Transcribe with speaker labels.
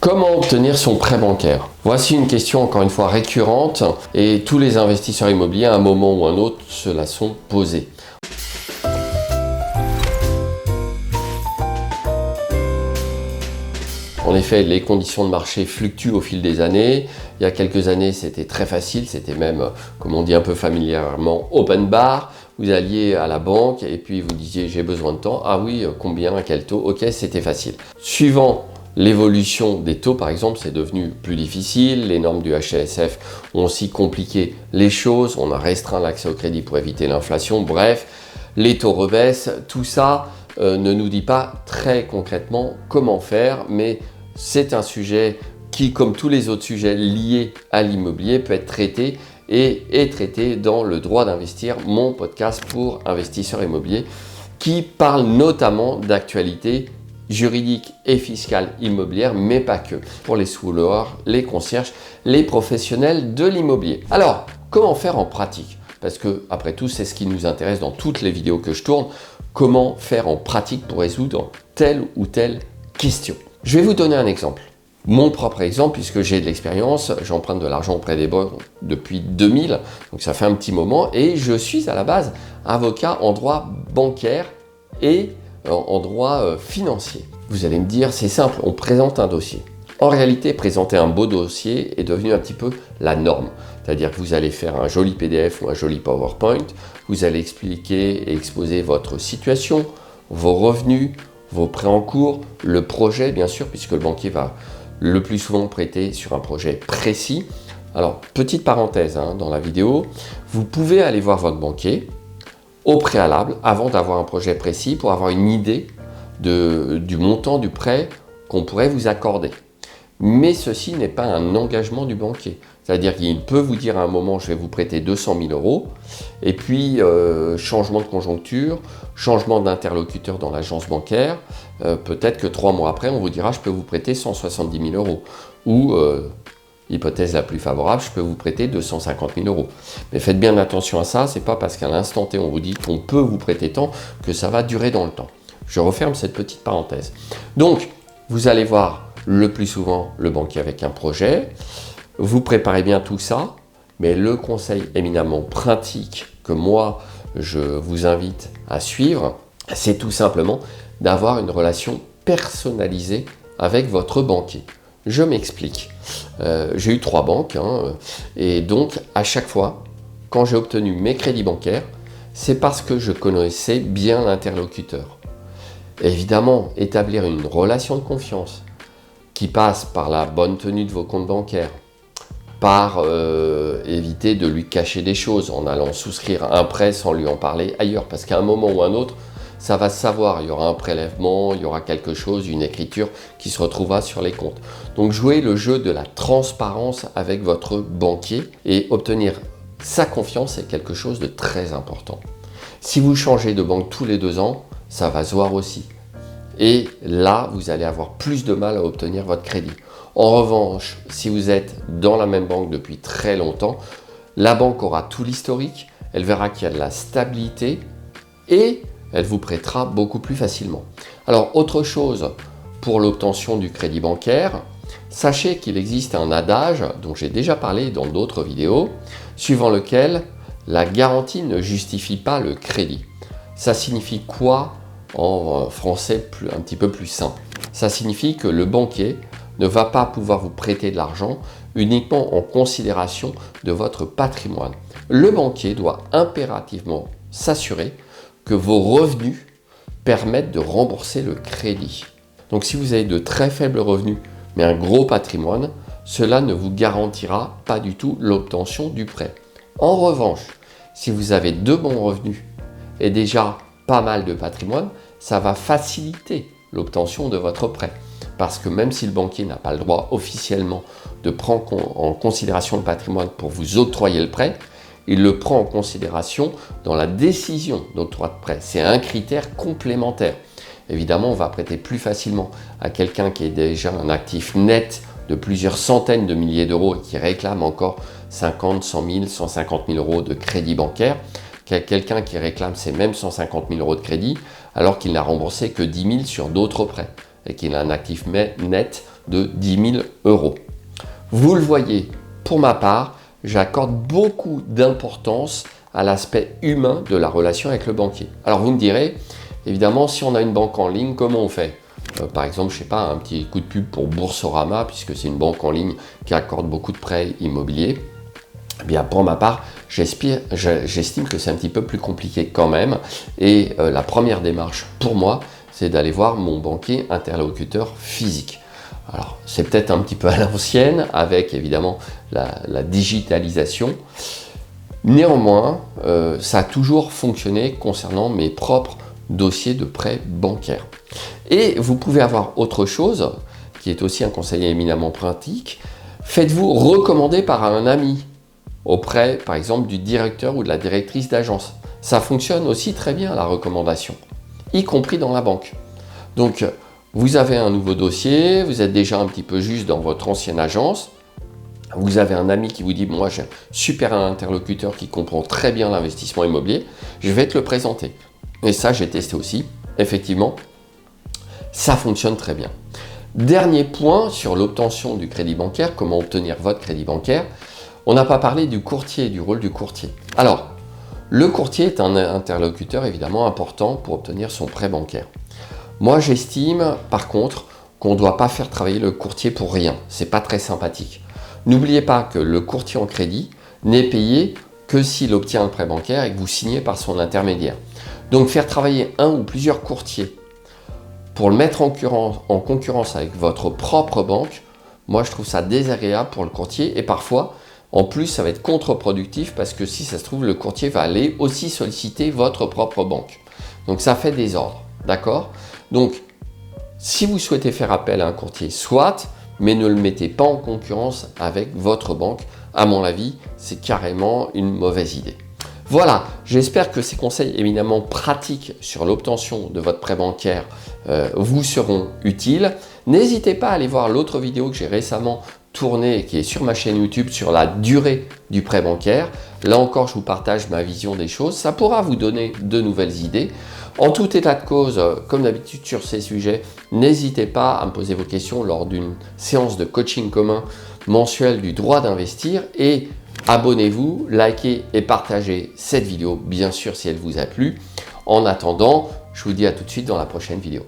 Speaker 1: Comment obtenir son prêt bancaire? Voici une question encore une fois récurrente et tous les investisseurs immobiliers à un moment ou un autre se la sont posés. En effet, les conditions de marché fluctuent au fil des années. Il y a quelques années, c'était très facile, c'était même, comme on dit un peu familièrement, open bar. Vous alliez à la banque et puis vous disiez j'ai besoin de temps. Ah oui, combien, à quel taux? Ok, c'était facile. Suivant l'évolution des taux, par exemple, c'est devenu plus difficile. Les normes du HCSF ont aussi compliqué les choses. On a restreint l'accès au crédit pour éviter l'inflation. Bref, les taux rebaissent. Tout ça ne nous dit pas très concrètement comment faire, mais c'est un sujet qui, comme tous les autres sujets liés à l'immobilier, peut être traité et est traité dans le droit d'investir, mon podcast pour investisseurs immobiliers, qui parle notamment d'actualité juridique et fiscale immobilière, mais pas que, pour les sous-loueurs, les concierges, les professionnels de l'immobilier. Alors, comment faire en pratique? Parce que, après tout, c'est ce qui nous intéresse dans toutes les vidéos que je tourne. Comment faire en pratique pour résoudre telle ou telle question? Je vais vous donner un exemple. Mon propre exemple, puisque j'ai de l'expérience, j'emprunte de l'argent auprès des banques depuis 2000, donc ça fait un petit moment, et je suis à la base avocat en droit bancaire et en droit financier. Vous allez me dire, c'est simple, on présente un dossier. En réalité, présenter un beau dossier est devenu un petit peu la norme. C'est-à-dire que vous allez faire un joli PDF ou un joli PowerPoint, vous allez expliquer et exposer votre situation, vos revenus, vos prêts en cours, le projet bien sûr, puisque le banquier va le plus souvent prêter sur un projet précis. Alors, petite parenthèse dans la vidéo, vous pouvez aller voir votre banquier au préalable, avant d'avoir un projet précis, pour avoir une idée du montant du prêt qu'on pourrait vous accorder. Mais ceci n'est pas un engagement du banquier. C'est-à-dire qu'il peut vous dire à un moment, je vais vous prêter 200 000 euros, et puis changement de conjoncture, changement d'interlocuteur dans l'agence bancaire, peut-être que 3 mois après, on vous dira, je peux vous prêter 170 000 euros. Ou, hypothèse la plus favorable, je peux vous prêter 250 000 euros. Mais faites bien attention à ça, c'est pas parce qu'à l'instant T, on vous dit qu'on peut vous prêter tant que ça va durer dans le temps. Je referme cette petite parenthèse. Donc, vous allez voir le plus souvent le banquier avec un projet, vous préparez bien tout ça, mais le conseil éminemment pratique que moi je vous invite à suivre, c'est tout simplement d'avoir une relation personnalisée avec votre banquier. Je m'explique. J'ai eu 3 banques et donc à chaque fois, quand j'ai obtenu mes crédits bancaires, c'est parce que je connaissais bien l'interlocuteur. Évidemment, établir une relation de confiance qui passe par la bonne tenue de vos comptes bancaires, par éviter de lui cacher des choses en allant souscrire un prêt sans lui en parler ailleurs, parce qu'à un moment ou un autre, ça va se savoir, il y aura un prélèvement, il y aura quelque chose, une écriture qui se retrouvera sur les comptes. Donc jouez le jeu de la transparence avec votre banquier et obtenir sa confiance est quelque chose de très important. Si vous changez de banque tous les 2 ans, ça va se voir aussi. Et là, vous allez avoir plus de mal à obtenir votre crédit. En revanche, si vous êtes dans la même banque depuis très longtemps, la banque aura tout l'historique, elle verra qu'il y a de la stabilité et elle vous prêtera beaucoup plus facilement. Alors, autre chose pour l'obtention du crédit bancaire, sachez qu'il existe un adage dont j'ai déjà parlé dans d'autres vidéos, suivant lequel la garantie ne justifie pas le crédit. Ça signifie quoi en français un petit peu plus simple? Ça signifie que le banquier ne va pas pouvoir vous prêter de l'argent uniquement en considération de votre patrimoine. Le banquier doit impérativement s'assurer que vos revenus permettent de rembourser le crédit. Donc si vous avez de très faibles revenus mais un gros patrimoine, cela ne vous garantira pas du tout l'obtention du prêt. En revanche, si vous avez de bons revenus et déjà pas mal de patrimoine, ça va faciliter l'obtention de votre prêt. Parce que même si le banquier n'a pas le droit officiellement de prendre en considération le patrimoine pour vous octroyer le prêt, il le prend en considération dans la décision d'octroi de prêt. C'est un critère complémentaire. Évidemment, on va prêter plus facilement à quelqu'un qui est déjà un actif net de plusieurs centaines de milliers d'euros et qui réclame encore 50, 100 000, 150 000 euros de crédit bancaire, qu'à quelqu'un qui réclame ces mêmes 150 000 euros de crédit alors qu'il n'a remboursé que 10 000 sur d'autres prêts et qu'il a un actif net de 10 000 euros. Vous le voyez, pour ma part, j'accorde beaucoup d'importance à l'aspect humain de la relation avec le banquier. Alors vous me direz, évidemment, si on a une banque en ligne, comment on fait ? Par exemple, je sais pas, un petit coup de pub pour Boursorama, puisque c'est une banque en ligne qui accorde beaucoup de prêts immobiliers. Eh bien, pour ma part, j'estime que c'est un petit peu plus compliqué quand même. Et la première démarche pour moi, c'est d'aller voir mon banquier interlocuteur physique. Alors, c'est peut-être un petit peu à l'ancienne, avec évidemment la digitalisation. Néanmoins, ça a toujours fonctionné concernant mes propres dossiers de prêt bancaire. Et vous pouvez avoir autre chose, qui est aussi un conseil éminemment pratique. Faites-vous recommander par un ami auprès, par exemple, du directeur ou de la directrice d'agence. Ça fonctionne aussi très bien, la recommandation, y compris dans la banque. Donc, vous avez un nouveau dossier, vous êtes déjà un petit peu juste dans votre ancienne agence, vous avez un ami qui vous dit « moi j'ai un super interlocuteur qui comprend très bien l'investissement immobilier, je vais te le présenter ». Et ça, j'ai testé aussi, effectivement, ça fonctionne très bien. Dernier point sur l'obtention du crédit bancaire, comment obtenir votre crédit bancaire. On n'a pas parlé du courtier, du rôle du courtier. Alors, le courtier est un interlocuteur évidemment important pour obtenir son prêt bancaire. Moi, j'estime par contre qu'on ne doit pas faire travailler le courtier pour rien. C'est pas très sympathique. N'oubliez pas que le courtier en crédit n'est payé que s'il obtient un prêt bancaire et que vous signez par son intermédiaire. Donc, faire travailler un ou plusieurs courtiers pour le mettre en concurrence avec votre propre banque, moi, je trouve ça désagréable pour le courtier et parfois, en plus, ça va être contre-productif parce que si ça se trouve, le courtier va aller aussi solliciter votre propre banque. Donc, ça fait désordre, d'accord ? Donc, si vous souhaitez faire appel à un courtier, soit, mais ne le mettez pas en concurrence avec votre banque. À mon avis, c'est carrément une mauvaise idée. Voilà, j'espère que ces conseils éminemment pratiques sur l'obtention de votre prêt bancaire vous seront utiles. N'hésitez pas à aller voir l'autre vidéo que j'ai récemment tournée et qui est sur ma chaîne YouTube sur la durée du prêt bancaire. Là encore, je vous partage ma vision des choses. Ça pourra vous donner de nouvelles idées. En tout état de cause, comme d'habitude sur ces sujets, n'hésitez pas à me poser vos questions lors d'une séance de coaching commun mensuel du droit d'investir et abonnez-vous, likez et partagez cette vidéo, bien sûr si elle vous a plu. En attendant, je vous dis à tout de suite dans la prochaine vidéo.